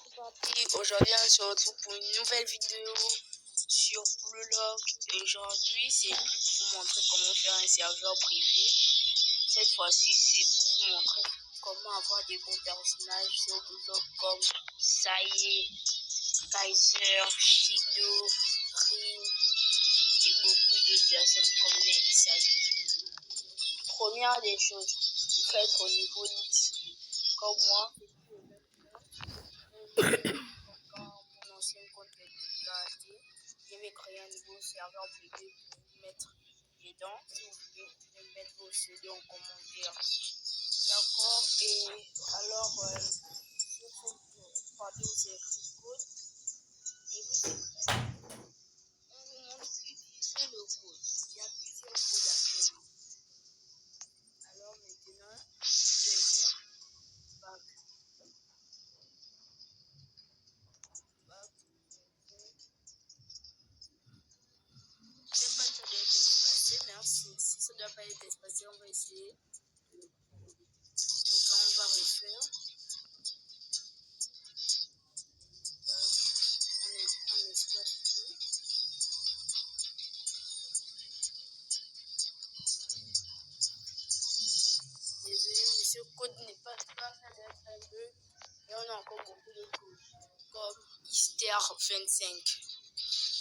c'est parti. Aujourd'hui, on se retrouve pour une nouvelle vidéo sur Bluelock. Et aujourd'hui, c'est plus pour vous montrer comment faire un serveur privé. Cette fois-ci, c'est pour vous montrer comment avoir des bons personnages sur Bluelock comme Saye, Kaiser, Shido, Rin et beaucoup d'autres personnes comme Ned Saye. Première des choses, il faut être au niveau 10. Comme moi, quand mon ancien compte est raté, je vais créer un nouveau serveur privé pour vous mettre dedans. Si vous voulez, vous pouvez mettre vos pseudos en commentaire. D'accord? Et alors, il faut partir où c'est écrit code. Et on vous montre d'utiliser le code. Il y a plusieurs codes actuellement. Alors maintenant, je vais dire back. Je sais pas si ça doit être espacé, mais si ça doit pas être espacé, on va essayer. Donc on va refaire. On espace tout. Désolé, mais ce code n'est pas d'être un peu. Et on a encore beaucoup de codes, comme Easter 25.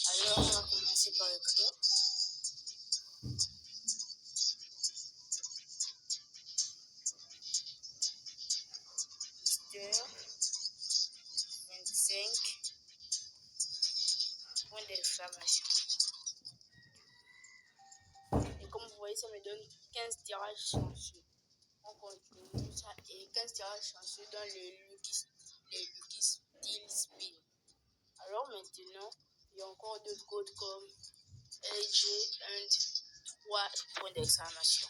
Alors on va commencer par écrire. Easter 25. Point d'exclamation. Et comme vous voyez, ça me donne 15 tirages chanceux. On continue ça et 15 tirages chanceux dans le Lucky Steel Spin. Alors maintenant, il y a encore d'autres codes comme LG and 3 points d'exclamation.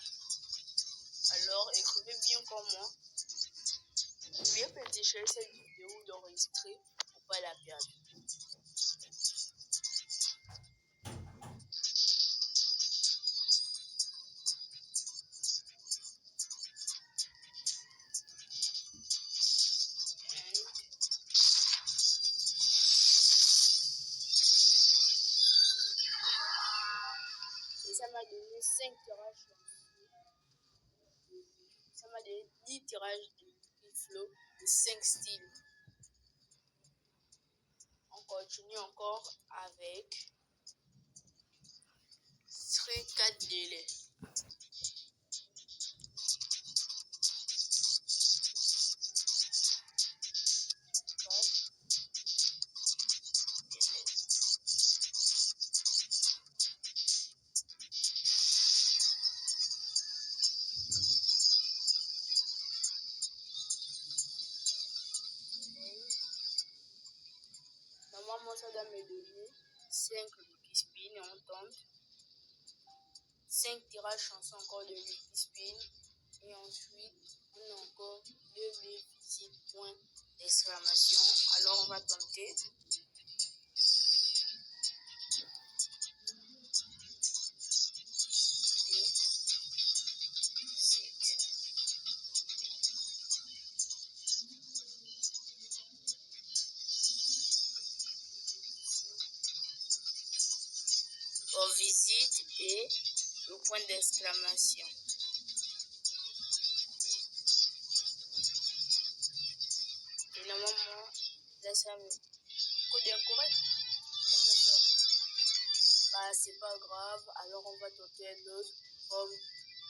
Alors écrivez bien comme moi. Vous pouvez partager cette vidéo ou d'enregistrer pour pas la perdre. Et ça m'a donné 5 tirages chanceux. Ça m'a donné 10 tirages de Lucky Flow de 5 styles. On continue encore avec 4 délais. Normalement, ça doit me donner 5 Lucky Spin et on tente. 5 tirages chanceux encore de Lucky Spin. Et ensuite, on a encore 2 points d'exclamation. Alors, on va tenter. Pour visite et le point d'exclamation. Et normalement, là ça me code incorrect. Comment ça? Bah c'est pas grave, alors on va tenter un autre comme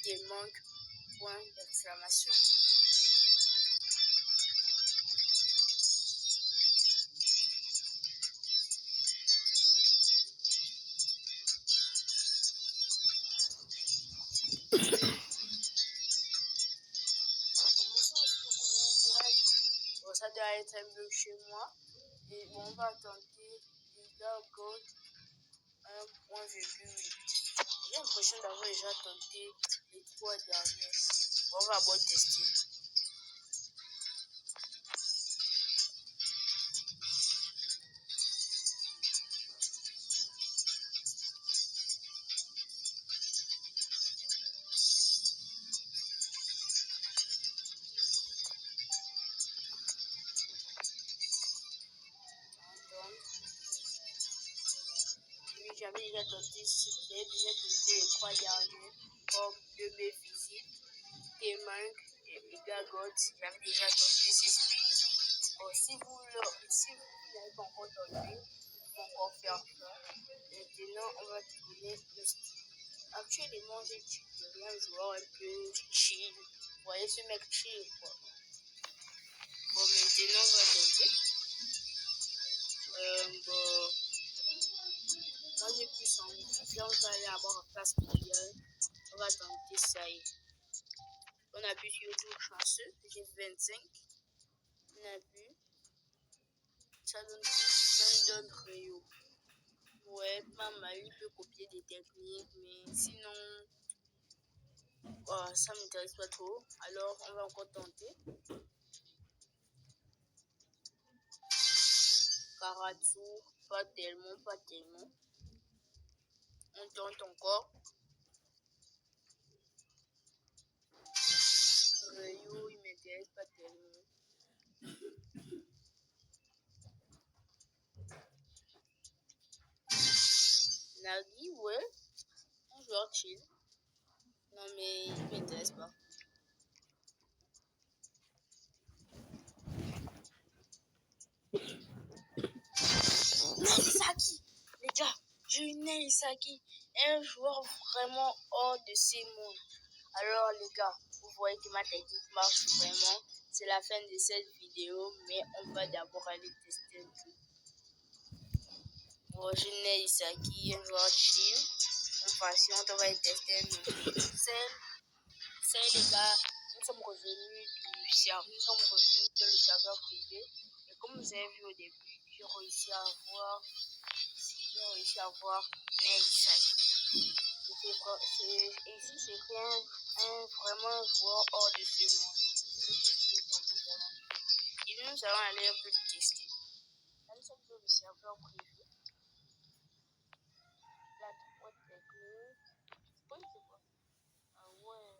des manques point d'exclamation. Bon, ça doit être un bloc chez moi. Et bon, on va tenter Leader Gold 1.8. J'ai l'impression d'avoir déjà tenté les 3 derniers. Bon, on va d'abord tester. j'ai déjà testé les 3 derniers, comme le Visite, T-Mank et Megagot. J'avais déjà tenté ces speeds. Bon, si vous n'avez pas encore tenté, vous pouvez encore faire ça. Maintenant, on va tourner le style. Actuellement, j'ai un joueur un peu chill. Vous voyez ce mec chill, quoi. Bon, maintenant, on va tenter. Bon, moi, j'ai plus envie. Là, on va aller avoir un passe mondial. On va tenter ça. On a vu sur YouTube chanceux. J'ai 25. On a vu. Ça donne plus. Ça me donne Rio. Ouais, pas mal. Il peut copier des techniques, mais sinon, oh, ça m'intéresse pas trop. Alors, on va encore tenter. Karatsu, pas tellement. On tente encore. Rio, il m'intéresse pas tellement. Nagi, ouais, un joueur chill. Non, mais il m'intéresse pas. Naisaki, les gars, j'ai eu Naisaki, un joueur vraiment hors de ces mondes. Alors les gars, vous voyez que ma technique marche vraiment. C'est la fin de cette vidéo, mais on va d'abord aller tester un peu. Bon, j'ai Naisaki, un joueur chill. En patiente, on va aller tester un peu. C'est les gars, nous sommes revenus de le serveur privé. Et comme vous avez vu au début, j'ai réussi à voir Naisaki. Et ici, c'est vraiment un joueur hors de ce monde. Et nous allons aller un peu le tester. Là, nous sommes sur le serveur privé. La 3 technique. Oui, c'est quoi? Ah ouais.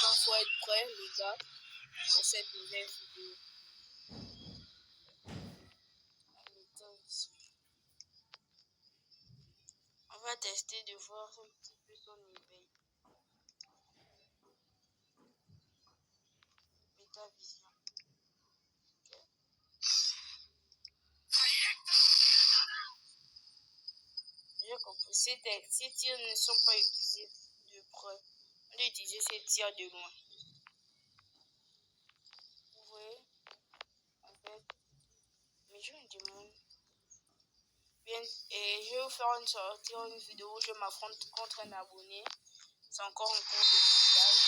Il faut être prêt, les gars, pour cette nouvelle vidéo. On va tester de voir un petit peu son éveil. Métavision. Okay. J'ai compris. Ces tirs ne sont pas utilisés de près. On doit utiliser ces tirs de loin. Vous voyez, en fait, mais je me demande. Bien, et je vais vous faire une vidéo où je m'affronte contre un abonné. C'est encore en cours de montage.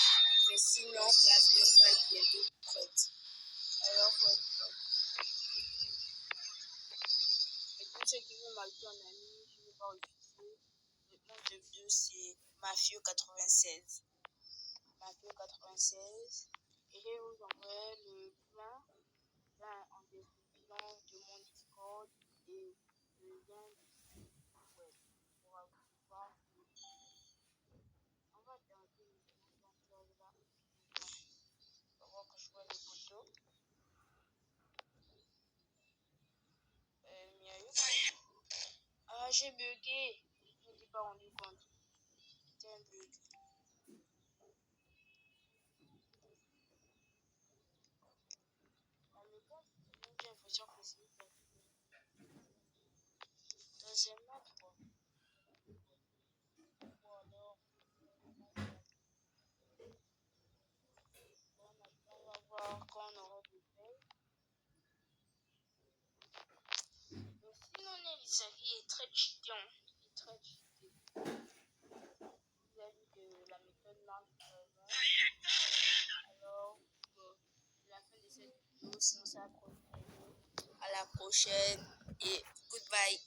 Mais sinon, la vidéo va être bientôt prête. Alors, faut être prêt. Et pour ceux qui veulent m'ajouter en ami, je ne vais pas refuser. Le nom de vidéo, c'est Mafio 96. Mafio 96. Et je vais vous envoyer le lien en description de mon Discord et le lien du site web pour pouvoir. On va tenter maintenant là. On va voir que je vois les photos. Ah, j'ai bugué. Je ne m'étais pas rendu compte. C'était un bug. La méthode, j'ai l'impression que c'est une personne. Deuxièmement, quoi. Ou alors, on va voir quand on aura des faits. Mais sinon, Nelisaki est très cheaté. Il est très cheaté. Vous avez vu que la méthode marche vraiment. Alors, bon. sinon ça va trop. À la prochaine et goodbye.